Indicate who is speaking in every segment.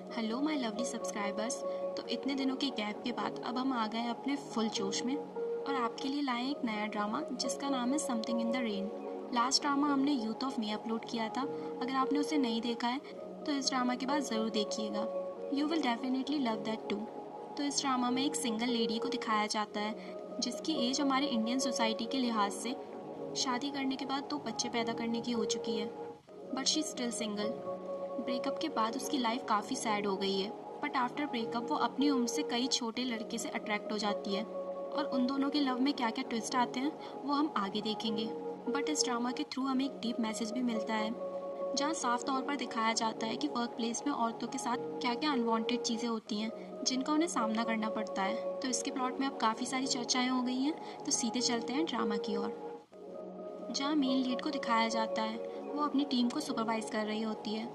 Speaker 1: Hello my lovely subscribers. तो इतने दिनों के गैप के बाद अब हम आ गए हैं अपने फुल जोश में और आपके लिए लाए हैं एक नया ड्रामा जिसका नाम है something in the rain. Last drama हमने यूथ ऑफ मे अपलोड किया था। अगर आपने उसे नहीं देखा है तो इस ड्रामा के बाद ज़रूर देखिएगा। You will definitely love that too. तो इस ड्रामा में एक सिंगल लेडी को दिखाया जाता है जिसकी एज हमारे इंडियन सोसाइटी के लिहाज से शादी करने के बाद 2 बच्चे पैदा करने की हो चुकी है, but she still single. Breakup के बाद उसकी लाइफ काफ़ी सैड हो गई है, बट आफ्टर ब्रेकअप वो अपनी उम्र से कई छोटे लड़के से अट्रैक्ट हो जाती है और उन दोनों के लव में क्या क्या ट्विस्ट आते हैं वो हम आगे देखेंगे। बट इस ड्रामा के थ्रू हमें एक डीप मैसेज भी मिलता है जहाँ साफ तौर पर दिखाया जाता है कि वर्क प्लेस में औरतों के साथ क्या क्या अनवांटेड चीज़ें होती हैं जिनका उन्हें सामना करना पड़ता है। तो इसके प्लॉट में अब काफ़ी सारी चर्चाएं हो गई हैं, तो सीधे चलते हैं ड्रामा की ओर। जहाँ मेन लीड को दिखाया जाता है वो अपनी टीम को सुपरवाइज कर रही होती है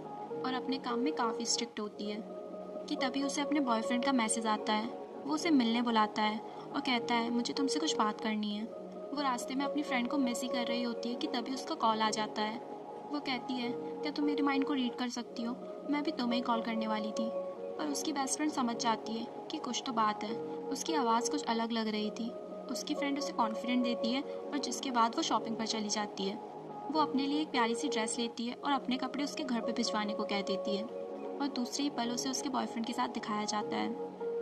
Speaker 1: और अपने काम में काफ़ी स्ट्रिक्ट होती है कि तभी उसे अपने बॉयफ्रेंड का मैसेज आता है। वो उसे मिलने बुलाता है और कहता है मुझे तुमसे कुछ बात करनी है। वो रास्ते में अपनी फ्रेंड को मिस ही कर रही होती है कि तभी उसका कॉल आ जाता है। वो कहती है क्या तुम मेरे माइंड को रीड कर सकती हो, मैं भी तुम्हें ही कॉल करने वाली थी। पर उसकी बेस्ट फ्रेंड समझ जाती है कि कुछ तो बात है। उसकी आवाज़ कुछ अलग लग रही थी। उसकी फ्रेंड उसे कॉन्फिडेंट देती है और जिसके बाद वो शॉपिंग पर चली जाती है। वो अपने लिए एक प्यारी सी ड्रेस लेती है और अपने कपड़े उसके घर पे भिजवाने को कह देती है और दूसरे ही पल उसे उसके बॉयफ्रेंड के साथ दिखाया जाता है।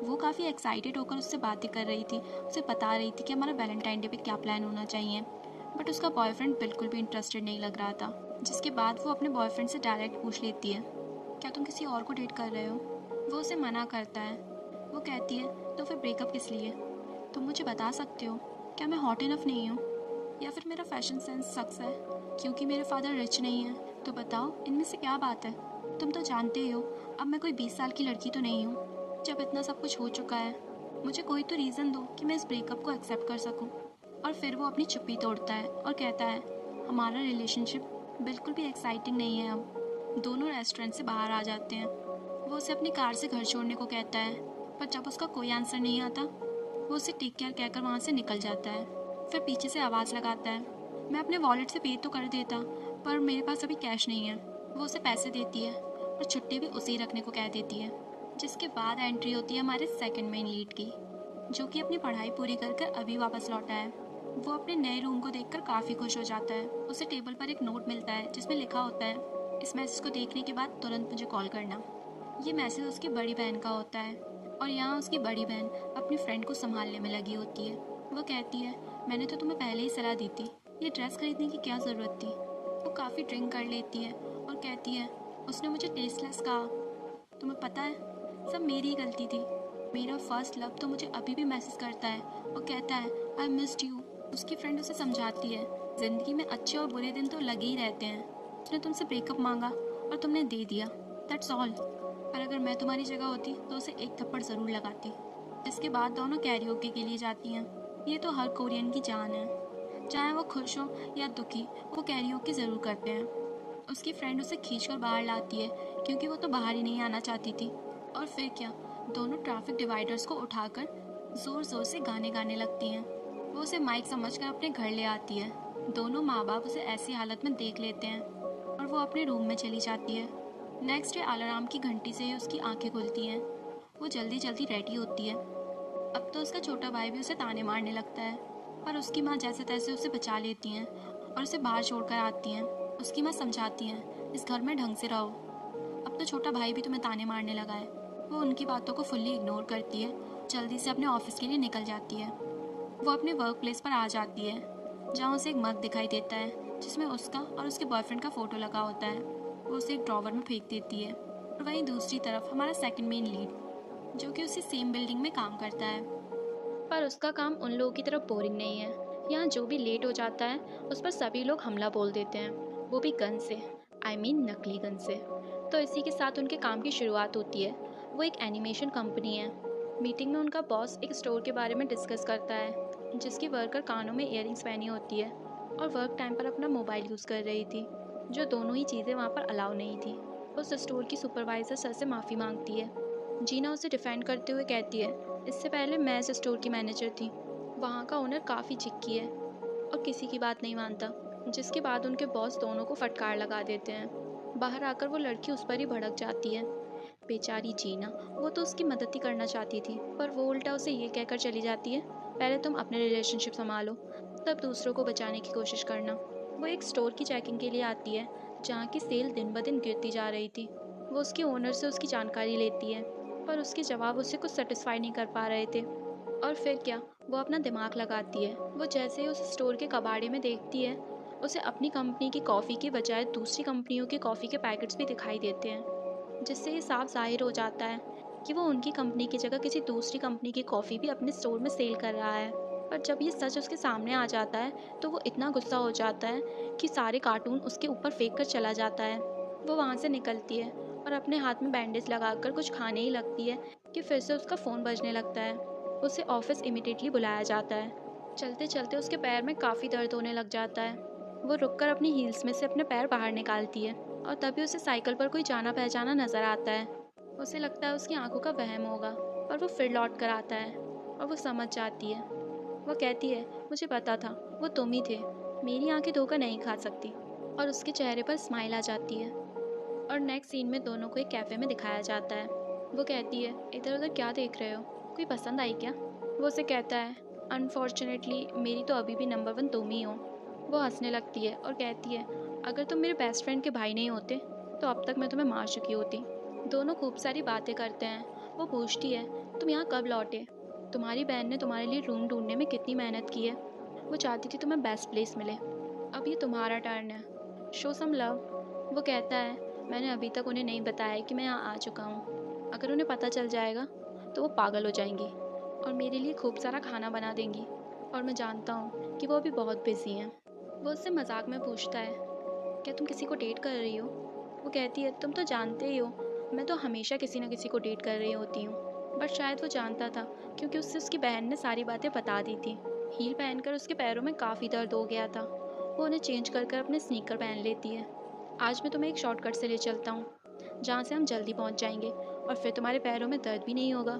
Speaker 1: वो काफ़ी एक्साइटेड होकर उससे बातें कर रही थी, उसे बता रही थी कि हमारा वैलेंटाइन डे पे क्या प्लान होना चाहिए, बट उसका बॉयफ्रेंड बिल्कुल भी इंटरेस्टेड नहीं लग रहा था। जिसके बाद वो अपने बॉयफ्रेंड से डायरेक्ट पूछ लेती है क्या तुम किसी और को डेट कर रहे हो। वो उसे मना करता है। वो कहती है तो फिर ब्रेकअप किस लिए। तुम मुझे बता सकते हो क्या मैं हॉट इनफ नहीं हूँ या फिर मेरा फैशन सेंस सक्स है क्योंकि मेरे फादर रिच नहीं है। तो बताओ इनमें से क्या बात है। तुम तो जानते ही हो अब मैं कोई 20 साल की लड़की तो नहीं हूँ। जब इतना सब कुछ हो चुका है मुझे कोई तो रीज़न दो कि मैं इस ब्रेकअप को एक्सेप्ट कर सकूँ। और फिर वो अपनी चुप्पी तोड़ता है और कहता है हमारा रिलेशनशिप बिल्कुल भी एक्साइटिंग नहीं है। अब दोनों रेस्टोरेंट से बाहर आ जाते हैं। वो उसे अपनी कार से घर छोड़ने को कहता है, पर जब उसका कोई आंसर नहीं आता वो उसे टेक केयर कहकर वहाँ से निकल जाता है। फिर पीछे से आवाज़ लगाता है मैं अपने वॉलेट से पे तो कर देता पर मेरे पास अभी कैश नहीं है। वो उसे पैसे देती है और छुट्टी भी उसे ही रखने को कह देती है। जिसके बाद एंट्री होती है हमारे सेकंड मेन लीड की, जो कि अपनी पढ़ाई पूरी कर कर अभी वापस लौटा है। वो अपने नए रूम को देखकर काफ़ी खुश हो जाता है। उसे टेबल पर एक नोट मिलता है जिसमें लिखा होता है इस मैसेज को देखने के बाद तुरंत मुझे कॉल करना। ये मैसेज उसकी बड़ी बहन का होता है और यहाँ उसकी बड़ी बहन अपनी फ्रेंड को संभालने में लगी होती है। वो कहती है मैंने तो तुम्हें पहले ही सलाह दी थी, ये ड्रेस खरीदने की क्या ज़रूरत थी। वो काफ़ी ड्रिंक कर लेती है और कहती है उसने मुझे टेस्टलेस कहा। तुम्हें पता है सब मेरी ही गलती थी। मेरा फर्स्ट लव तो मुझे अभी भी मैसेज करता है और कहता है आई मिस्ड यू। उसकी फ्रेंड उसे समझाती है ज़िंदगी में अच्छे और बुरे दिन तो लगे ही रहते हैं। उसने तुमसे ब्रेकअप मांगा और तुमने दे दिया, दैट्स ऑल। पर अगर मैं तुम्हारी जगह होती तो उसे एक थप्पड़ ज़रूर लगाती। इसके बाद दोनों कैरियोके के लिए जाती हैं। ये तो हर कोरियन की जान है, चाहे वो खुश हो या दुखी वो कैरियोके ज़रूर करते हैं। उसकी फ्रेंड उसे खींचकर बाहर लाती है क्योंकि वो तो बाहर ही नहीं आना चाहती थी। और फिर क्या, दोनों ट्रैफिक डिवाइडर्स को उठाकर ज़ोर ज़ोर से गाने गाने लगती हैं। वो उसे माइक समझकर अपने घर ले आती है। दोनों माँ बाप उसे ऐसी हालत में देख लेते हैं और वो अपने रूम में चली जाती है। नेक्स्ट डे अलार्म की घंटी से ही उसकी आंखें खुलती हैं। वो जल्दी जल्दी रेडी होती है। अब तो उसका छोटा भाई भी उसे ताने मारने लगता है, पर उसकी माँ जैसे तैसे उसे बचा लेती हैं और उसे बाहर छोड़कर आती हैं। उसकी माँ समझाती हैं इस घर में ढंग से रहो, अब तो छोटा भाई भी तुम्हें ताने मारने लगा है। वो उनकी बातों को फुल्ली इग्नोर करती है, जल्दी से अपने ऑफिस के लिए निकल जाती है। वो अपने वर्क प्लेस पर आ जाती है जहाँ उसे एक मग दिखाई देता है जिसमें उसका और उसके बॉयफ्रेंड का फ़ोटो लगा होता है। वो उसे एक ड्रॉवर में फेंक देती है। और वहीं दूसरी तरफ हमारा सेकंड मेन लीड, जो कि उसी सेम बिल्डिंग में काम करता है, पर उसका काम उन लोगों की तरफ बोरिंग नहीं है। यहाँ जो भी लेट हो जाता है उस पर सभी लोग हमला बोल देते हैं, वो भी गन से, नकली गन से। तो इसी के साथ उनके काम की शुरुआत होती है। वो एक एनिमेशन कंपनी है। मीटिंग में उनका बॉस एक स्टोर के बारे में डिस्कस करता है जिसकी वर्कर कानों में इयररिंग्स पहनी होती है और वर्क टाइम पर अपना मोबाइल यूज़ कर रही थी, जो दोनों ही चीज़ें वहाँ पर अलाउ नहीं थी। उस स्टोर की सुपरवाइज़र सर से माफ़ी मांगती है। जीना उसे डिफेंड करते हुए कहती है इससे पहले मैं इस स्टोर की मैनेजर थी। वहाँ का ओनर काफ़ी चिक्की है और किसी की बात नहीं मानता। जिसके बाद उनके बॉस दोनों को फटकार लगा देते हैं। बाहर आकर वो लड़की उस पर ही भड़क जाती है। बेचारी जीना, वो तो उसकी मदद ही करना चाहती थी, पर वो उल्टा उसे ये कहकर चली जाती है, पहले तुम अपने रिलेशनशिप संभालो, तब दूसरों को बचाने की कोशिश करना। वो एक स्टोर की चेकिंग के लिए आती है, जहाँ की सेल दिन ब दिन गिरती जा रही थी। वो उसके ओनर से उसकी जानकारी लेती है, पर उसके जवाब उसे कुछ सेटिस्फाई नहीं कर पा रहे थे। और फिर क्या, वो अपना दिमाग लगाती है। वो जैसे ही उस स्टोर के कबाड़े में देखती है, उसे अपनी कंपनी की कॉफ़ी की बजाय दूसरी कंपनियों की कॉफ़ी के पैकेट्स भी दिखाई देते हैं, जिससे ये साफ जाहिर हो जाता है कि वो उनकी कंपनी की जगह किसी दूसरी कंपनी की कॉफ़ी भी अपने स्टोर में सेल कर रहा है। पर जब ये सच उसके सामने आ जाता है, तो वो इतना गुस्सा हो जाता है कि सारे कार्टून उसके ऊपर फेंक कर चला जाता है। वो वहाँ से निकलती है और अपने हाथ में बैंडेज लगाकर कुछ खाने ही लगती है कि फिर से उसका फ़ोन बजने लगता है। उसे ऑफिस इमीडिएटली बुलाया जाता है। चलते चलते उसके पैर में काफ़ी दर्द होने लग जाता है। वो रुककर अपनी हील्स में से अपने पैर बाहर निकालती है और तभी उसे साइकिल पर कोई जाना पहचाना नजर आता है। उसे लगता है उसकी आंखों का वहम होगा, पर वो फिर लौट कर आता है और वो समझ जाती है। वो कहती है, मुझे पता था, वो तुम ही थे, मेरी आंखें धोखा नहीं खा सकती। और उसके चेहरे पर स्माइल आ जाती है। और नेक्स्ट सीन में दोनों को एक कैफ़े में दिखाया जाता है। वो कहती है, इधर उधर क्या देख रहे हो, कोई पसंद आई क्या? वो उसे कहता है, अनफॉर्चुनेटली मेरी तो अभी भी नंबर 1 तुम ही हो। वो हंसने लगती है और कहती है, अगर तुम मेरे बेस्ट फ्रेंड के भाई नहीं होते तो अब तक मैं तुम्हें मार चुकी होती। दोनों खूब सारी बातें करते हैं। वो पूछती है, तुम यहाँ कब लौटे? तुम्हारी बहन ने तुम्हारे लिए रूम ढूंढने में कितनी मेहनत की है। वो चाहती थी तुम्हें बेस्ट प्लेस मिले। अब ये तुम्हारा टर्न है, शो सम लव। वो कहता है, मैंने अभी तक उन्हें नहीं बताया कि मैं यहाँ आ चुका हूँ। अगर उन्हें पता चल जाएगा तो वो पागल हो जाएंगी और मेरे लिए खूब सारा खाना बना देंगी। और मैं जानता हूँ कि वो अभी बहुत बिजी हैं। वो उससे मजाक में पूछता है, क्या तुम किसी को डेट कर रही हो? वो कहती है, तुम तो जानते ही हो, मैं तो हमेशा किसी न किसी को डेट कर रही होती हूँ। बट शायद वो जानता था, क्योंकि उससे उसकी बहन ने सारी बातें बता दी थी। हील पहनकर उसके पैरों में काफ़ी दर्द हो गया था। वो उन्हें चेंज कर कर अपने स्नीकर पहन लेती है। आज मैं तुम्हें एक शॉर्टकट से ले चलता हूँ, जहाँ से हम जल्दी पहुँच जाएंगे और फिर तुम्हारे पैरों में दर्द भी नहीं होगा।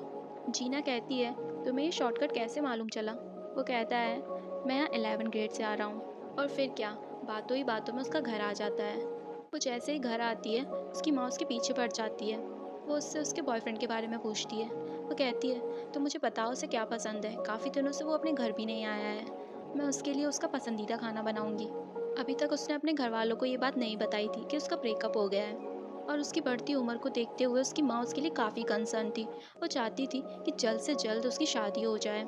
Speaker 1: जीना कहती है, तुम्हें ये शॉर्टकट कैसे मालूम चला? वो कहता है, मैं यहाँ 11 ग्रेड से आ रहा हूँ। और फिर क्या, बातों ही बातों में उसका घर आ जाता है। वो जैसे ही घर आती है, उसकी माँ उसके पीछे पड़ जाती है। वो उससे उसके बॉयफ्रेंड के बारे में पूछती है। वो कहती है, तो मुझे बताओ उसे क्या पसंद है, काफ़ी दिनों से वो अपने घर भी नहीं आया है। मैं उसके लिए उसका पसंदीदा खाना बनाऊंगी। अभी तक उसने अपने घर वालों को ये बात नहीं बताई थी कि उसका ब्रेकअप हो गया है। और उसकी बढ़ती उम्र को देखते हुए उसकी माँ उसके लिए काफ़ी कंसर्न थी। वो चाहती थी कि जल्द से जल्द उसकी शादी हो जाए।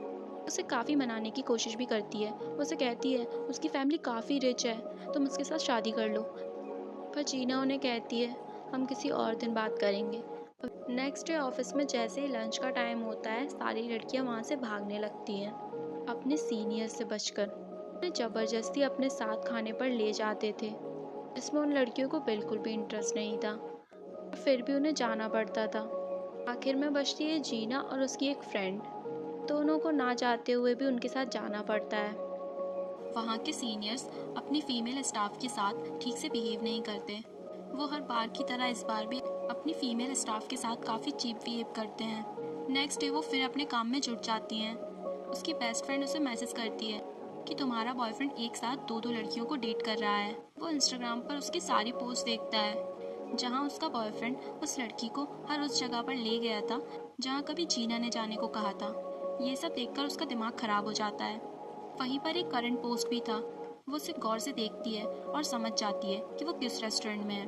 Speaker 1: उसे काफ़ी मनाने की कोशिश भी करती है। वो उसे कहती है, उसकी फैमिली काफ़ी रिच है, तुम उसके साथ शादी कर लो। पर जीना उन्हें कहती है, हम किसी और दिन बात करेंगे। नेक्स्ट डे ऑफिस में जैसे ही लंच का टाइम होता है, सारी लड़कियां वहाँ से भागने लगती हैं, अपने सीनियर से बचकर। उन्हें ज़बरदस्ती अपने साथ खाने पर ले जाते थे, जिसमें उन लड़कियों को बिल्कुल भी इंटरेस्ट नहीं था, फिर भी उन्हें जाना पड़ता था। आखिर में बचती है जीना और उसकी एक फ्रेंड। दोनों को ना चाहते हुए भी उनके साथ जाना पड़ता है। वहाँ के सीनियर्स अपनी फीमेल स्टाफ के साथ ठीक से बिहेव नहीं करते। वो हर बार की तरह इस बार भी अपनी फीमेल स्टाफ के साथ काफ़ी चीप बिहेव करते हैं। नेक्स्ट डे वो फिर अपने काम में जुट जाती हैं। उसकी बेस्ट फ्रेंड उसे मैसेज करती है कि तुम्हारा बॉयफ्रेंड एक साथ दो दो लड़कियों को डेट कर रहा है। वो इंस्टाग्राम पर उसकी सारी पोस्ट देखता है, जहाँ उसका बॉयफ्रेंड उस लड़की को हर उस जगह पर ले गया था जहाँ कभी जीना ने जाने को कहा था। ये सब देखकर उसका दिमाग खराब हो जाता है। वहीं पर एक करंट पोस्ट भी था। वो उसे गौर से देखती है और समझ जाती है कि वो किस रेस्टोरेंट में है,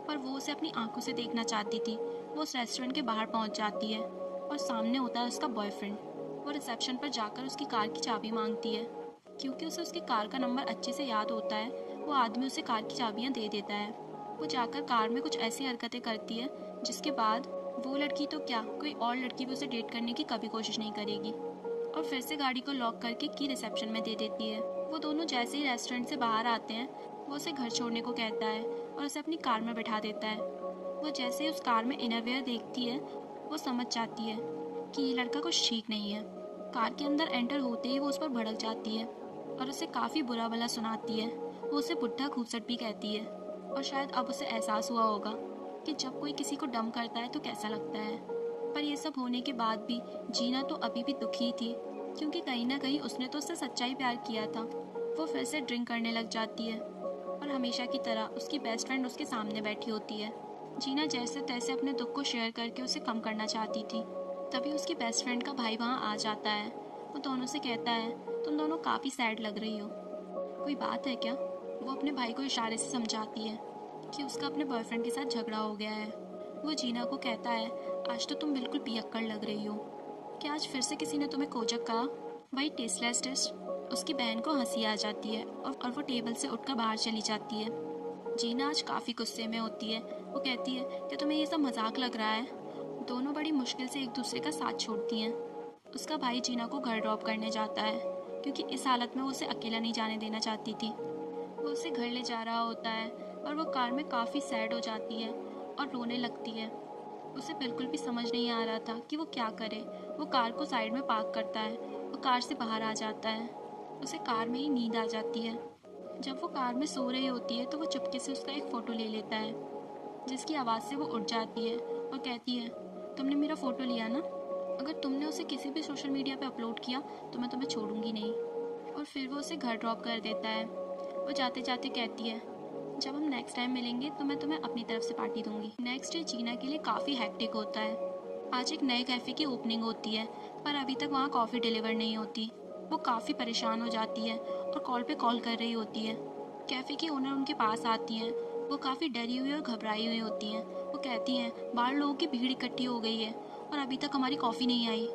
Speaker 1: पर वो उसे अपनी आंखों से देखना चाहती थी। वो उस रेस्टोरेंट के बाहर पहुंच जाती है और सामने होता है उसका बॉयफ्रेंड। वो रिसेप्शन पर जाकर उसकी कार की चाबी मांगती है। क्योंकि उसे उसकी कार का नंबर अच्छे से याद होता है, वो आदमी उसे कार की चाबियां दे देता है। वो जाकर कार में कुछ ऐसी हरकतें करती है जिसके बाद वो लड़की तो क्या, कोई और लड़की भी उसे डेट करने की कभी कोशिश नहीं करेगी। और फिर से गाड़ी को लॉक करके की रिसेप्शन में दे देती है। वो दोनों जैसे ही रेस्टोरेंट से बाहर आते हैं, वो उसे घर छोड़ने को कहता है और उसे अपनी कार में बैठा देता है। वो जैसे ही उस कार में इनरवेयर देखती है, वो समझ जाती है कि ये लड़का कुछ ठीक नहीं है। कार के अंदर एंटर होते ही वो उस पर भड़क जाती है और उसे काफ़ी बुरा भला सुनाती है। वो उसे बुढ़ा खूबसट भी कहती है और शायद अब उसे एहसास हुआ होगा कि जब कोई किसी को डम करता है तो कैसा लगता है। पर यह सब होने के बाद भी जीना तो अभी भी दुखी थी, क्योंकि कहीं ना कहीं उसने तो उससे सच्चाई प्यार किया था। वो फिर से ड्रिंक करने लग जाती है और हमेशा की तरह उसकी बेस्ट फ्रेंड उसके सामने बैठी होती है। जीना जैसे तैसे अपने दुख को शेयर करके उसे कम करना चाहती थी। तभी उसकी बेस्ट फ्रेंड का भाई वहाँ आ जाता है। वो दोनों से कहता है, तुम दोनों काफ़ी सैड लग रही हो, कोई बात है क्या? वो अपने भाई को इशारे से समझाती है कि उसका अपने बॉयफ्रेंड के साथ झगड़ा हो गया है। वो जीना को कहता है, आज तो तुम बिल्कुल पियक्कड़ लग रही हो। क्या आज फिर से किसी ने तुम्हें कोजक कहा? भाई टेस्टलेस टेस्ट। उसकी बहन को हंसी आ जाती है और वो टेबल से उठकर बाहर चली जाती है। जीना आज काफ़ी गुस्से में होती है। वो कहती है, क्या तुम्हें ये सब मजाक लग रहा है? दोनों बड़ी मुश्किल से एक दूसरे का साथ छोड़ती हैं। उसका भाई जीना को घर ड्रॉप करने जाता है क्योंकि इस हालत में वो उसे अकेला नहीं जाने देना चाहती थी। वो उसे घर ले जा रहा होता है और वो कार में काफ़ी सैड हो जाती है और रोने लगती है। उसे बिल्कुल भी समझ नहीं आ रहा था कि वो क्या करे। वो कार को साइड में पार्क करता है और कार से बाहर आ जाता है। उसे कार में ही नींद आ जाती है। जब वो कार में सो रही होती है तो वो चुपके से उसका एक फ़ोटो ले लेता है, जिसकी आवाज़ से वो उठ जाती है और कहती है, तुमने मेरा फ़ोटो लिया ना? अगर तुमने उसे किसी भी सोशल मीडिया पे अपलोड किया तो मैं तुम्हें छोड़ूंगी नहीं। और फिर वो उसे घर ड्रॉप कर देता है। वो जाते जाते कहती है, जब हम नेक्स्ट टाइम मिलेंगे तो मैं तुम्हें अपनी तरफ से पार्टी दूंगी। नेक्स्ट डे जीना के लिए काफ़ी हैक्टिक होता है। आज एक नए कैफ़े की ओपनिंग होती है पर अभी तक वहाँ कॉफ़ी डिलीवर नहीं होती। वो काफ़ी परेशान हो जाती है और कॉल पे कॉल कर रही होती है। कैफ़े की ओनर उनके पास आती हैं। वो काफ़ी डरी हुई और घबराई हुई होती हैं। वो कहती हैं, बाहर लोगों की भीड़ इकट्ठी हो गई है और अभी तक हमारी कॉफ़ी नहीं आई।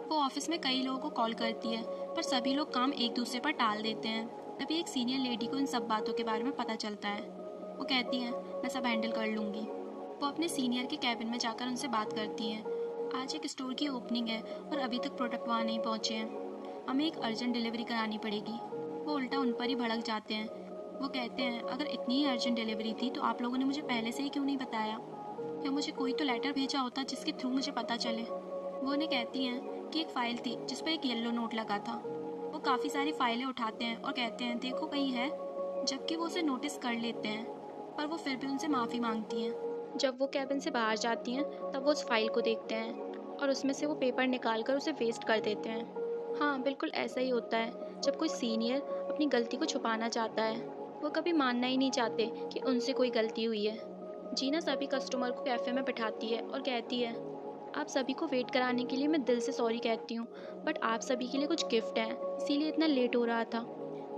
Speaker 1: वो ऑफिस में कई लोगों को कॉल करती है पर सभी लोग काम एक दूसरे पर टाल देते हैं। तभी एक सीनियर लेडी को इन सब बातों के बारे में पता चलता है। वो कहती हैं, मैं सब हैंडल कर लूँगी। वो अपने सीनियर के कैबिन में जाकर उनसे बात करती हैं। आज एक स्टोर की ओपनिंग है और अभी तक प्रोडक्ट वहाँ नहीं पहुँचे हैं। हमें एक अर्जेंट डिलीवरी करानी पड़ेगी। वो उल्टा उन पर ही भड़क जाते हैं। वो कहते हैं, अगर इतनी ही अर्जेंट डिलीवरी थी तो आप लोगों ने मुझे पहले से ही क्यों नहीं बताया? या मुझे कोई तो लेटर भेजा होता जिसके थ्रू मुझे पता चले। वो उन्हें कहती हैं कि एक फ़ाइल थी जिस पर एक येलो नोट लगा था। वो काफ़ी सारी फाइलें उठाते हैं और कहते हैं, देखो कहीं है। जबकि वो उसे नोटिस कर लेते हैं पर वो फिर भी उनसे माफ़ी मांगती हैं। जब वो कैबिन से बाहर जाती हैं तब वो उस फाइल को देखते हैं और उसमें से वो पेपर निकाल कर उसे वेस्ट कर देते हैं। हाँ, बिल्कुल ऐसा ही होता है जब कोई सीनियर अपनी गलती को छुपाना चाहता है। वो कभी मानना ही नहीं चाहते कि उनसे कोई गलती हुई है। जीना सभी कस्टमर को कैफ़े में बिठाती है और कहती है, आप सभी को वेट कराने के लिए मैं दिल से सॉरी कहती हूँ, बट आप सभी के लिए कुछ गिफ्ट है, इसीलिए इतना लेट हो रहा था।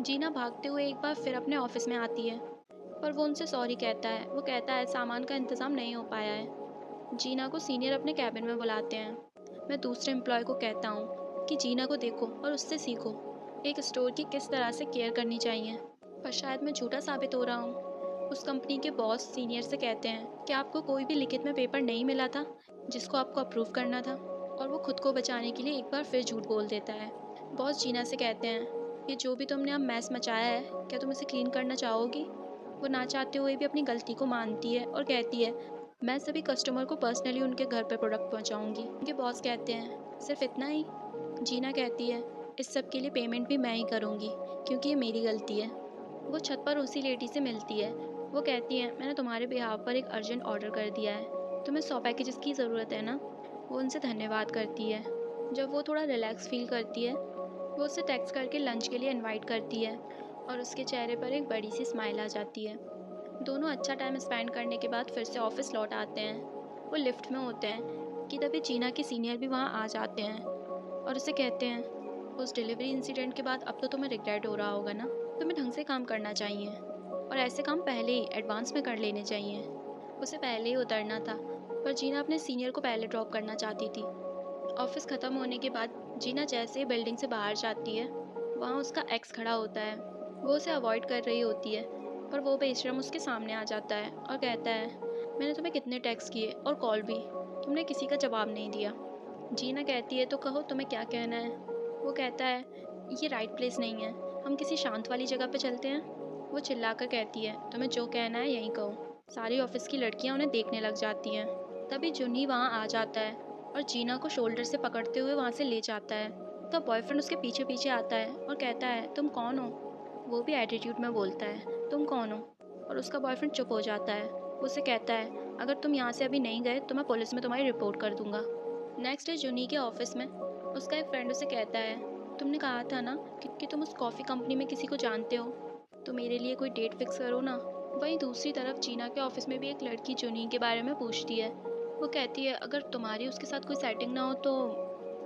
Speaker 1: जीना भागते हुए एक बार फिर अपने ऑफिस में आती है पर वो उनसे सॉरी कहता है। वो कहता है, सामान का इंतज़ाम नहीं हो पाया है। जीना को सीनियर अपने कैबिन में बुलाते हैं। मैं दूसरे एम्प्लॉय को कहता हूँ कि जीना को देखो और उससे सीखो, एक स्टोर की किस तरह से केयर करनी चाहिए। पर शायद मैं झूठा साबित हो रहा हूँ। उस कंपनी के बॉस सीनियर से कहते हैं कि आपको कोई भी लिखित में पेपर नहीं मिला था जिसको आपको अप्रूव करना था। और वो खुद को बचाने के लिए एक बार फिर झूठ बोल देता है। बॉस जीना से कहते हैं, ये जो भी तुमने अब मैस मचाया है, क्या तुम इसे क्लीन करना चाहोगी? वो ना चाहते हुए भी अपनी गलती को मानती है और कहती है, मैं सभी कस्टमर को पर्सनली उनके घर पर प्रोडक्ट पहुंचाऊंगी। उनके बॉस कहते हैं, सिर्फ इतना ही? जीना कहती है, इस सब के लिए पेमेंट भी मैं ही करूंगी क्योंकि ये मेरी गलती है। वो छत पर उसी लेडी से मिलती है। वो कहती है, मैंने तुम्हारे बिहाव पर एक अर्जेंट ऑर्डर कर दिया है, तुम्हें 100 पैकेजेस की ज़रूरत है ना? वो उनसे धन्यवाद करती है। जब वो थोड़ा रिलैक्स फील करती है, वो उसे टेक्स्ट करके लंच के लिए इनवाइट करती है और उसके चेहरे पर एक बड़ी सी स्माइल आ जाती है। दोनों अच्छा टाइम स्पेंड करने के बाद फिर से ऑफिस लौट आते हैं। वो लिफ्ट में होते हैं कि तभी जीना के सीनियर भी वहाँ आ जाते हैं और उसे कहते हैं, उस डिलीवरी इंसिडेंट के बाद अब तो तुम्हें रिग्रेट हो रहा होगा ना? तुम्हें ढंग से काम करना चाहिए और ऐसे काम पहले ही एडवांस में कर लेने चाहिए। उसे पहले ही उतरना था पर जीना अपने सीनियर को पहले ड्रॉप करना चाहती थी। ऑफिस ख़त्म होने के बाद जीना जैसे ही बिल्डिंग से बाहर जाती है, वहाँ उसका एक्स खड़ा होता है। वो उसे अवॉइड कर रही होती है पर वो बेशरम उसके सामने आ जाता है और कहता है, मैंने तुम्हें कितने टेक्स्ट किए और कॉल भी, तुमने किसी का जवाब नहीं दिया। जीना कहती है, तो कहो तुम्हें क्या कहना है? वो कहता है, ये राइट प्लेस नहीं है, हम किसी शांत वाली जगह पे चलते हैं। वो चिल्लाकर कहती है, तुम्हें जो कहना है यहीं कहो। सारी ऑफिस की लड़कियां उन्हें देखने लग जाती हैं। तभी जुनी वहाँ आ जाता है और जीना को शोल्डर से पकड़ते हुए वहाँ से ले जाता है। तो बॉयफ्रेंड उसके पीछे पीछे आता है और कहता है, तुम कौन हो? वो भी एटीट्यूड में बोलता है, तुम कौन हो? और उसका बॉयफ्रेंड चुप हो जाता है। वो उसे कहता है, अगर तुम यहाँ से अभी नहीं गए तो मैं पुलिस में तुम्हारी रिपोर्ट कर दूंगा। नेक्स्ट डे जुनी के ऑफिस में उसका एक फ्रेंड उसे कहता है, तुमने कहा था ना कि तुम उस कॉफ़ी कंपनी में किसी को जानते हो, तो मेरे लिए कोई डेट फिक्स करो ना। वहीं दूसरी तरफ जीना के ऑफिस में भी एक लड़की जुनी के बारे में पूछती है। वो कहती है अगर तुम्हारी उसके साथ कोई सेटिंग ना हो तो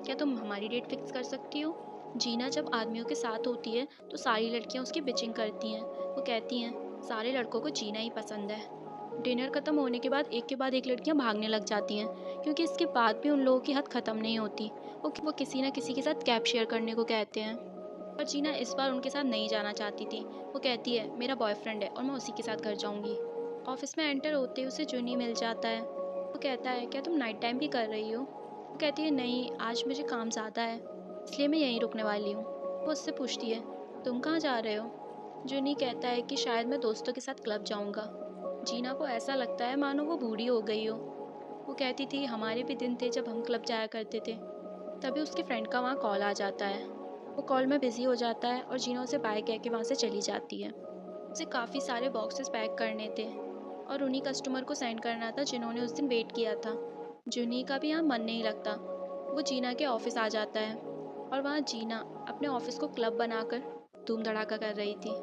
Speaker 1: क्या तुम हमारी डेट फिक्स कर सकती हो। जीना जब आदमियों के साथ होती है तो सारी लड़कियां उसकी बिचिंग करती हैं। वो कहती हैं सारे लड़कों को जीना ही पसंद है। डिनर खत्म होने के बाद एक लड़कियां भागने लग जाती हैं क्योंकि इसके बाद भी उन लोगों की हद खत्म नहीं होती। वो किसी न किसी के साथ कैब शेयर करने को कहते हैं, पर जीना इस बार उनके साथ नहीं जाना चाहती थी। वो कहती है मेरा बॉयफ्रेंड है और मैं उसी के साथ घर जाऊंगी। ऑफिस में एंटर होते ही उसे जुनी मिल जाता है। वो कहता है क्या तुम नाइट टाइम भी कर रही हो। वो कहती है नहीं, आज मुझे काम ज़्यादा है इसलिए मैं यहीं रुकने वाली हूँ। वो उससे पूछती है तुम कहाँ जा रहे हो। जुनी कहता है कि शायद मैं दोस्तों के साथ क्लब जाऊँगा। जीना को ऐसा लगता है मानो वो बूढ़ी हो गई हो। वो कहती थी हमारे भी दिन थे जब हम क्लब जाया करते थे। तभी उसकी फ्रेंड का वहाँ कॉल आ जाता है। वो कॉल में बिजी हो जाता है और जीना उसे बाय कह के वहाँ से चली जाती है। उसे काफ़ी सारे बॉक्सेस पैक करने थे और उन्हीं कस्टमर को सेंड करना था जिन्होंने उस दिन वेट किया था। जुनी का भी यहाँ मन नहीं लगता। वो जीना के ऑफिस आ जाता है और वहाँ जीना अपने ऑफिस को क्लब बनाकर धूम धड़ाका कर रही थी।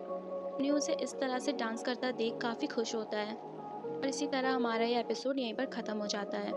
Speaker 1: जुनी उसे इस तरह से डांस करता देख काफ़ी खुश होता है और इसी तरह हमारा ये एपिसोड यहीं पर ख़त्म हो जाता है।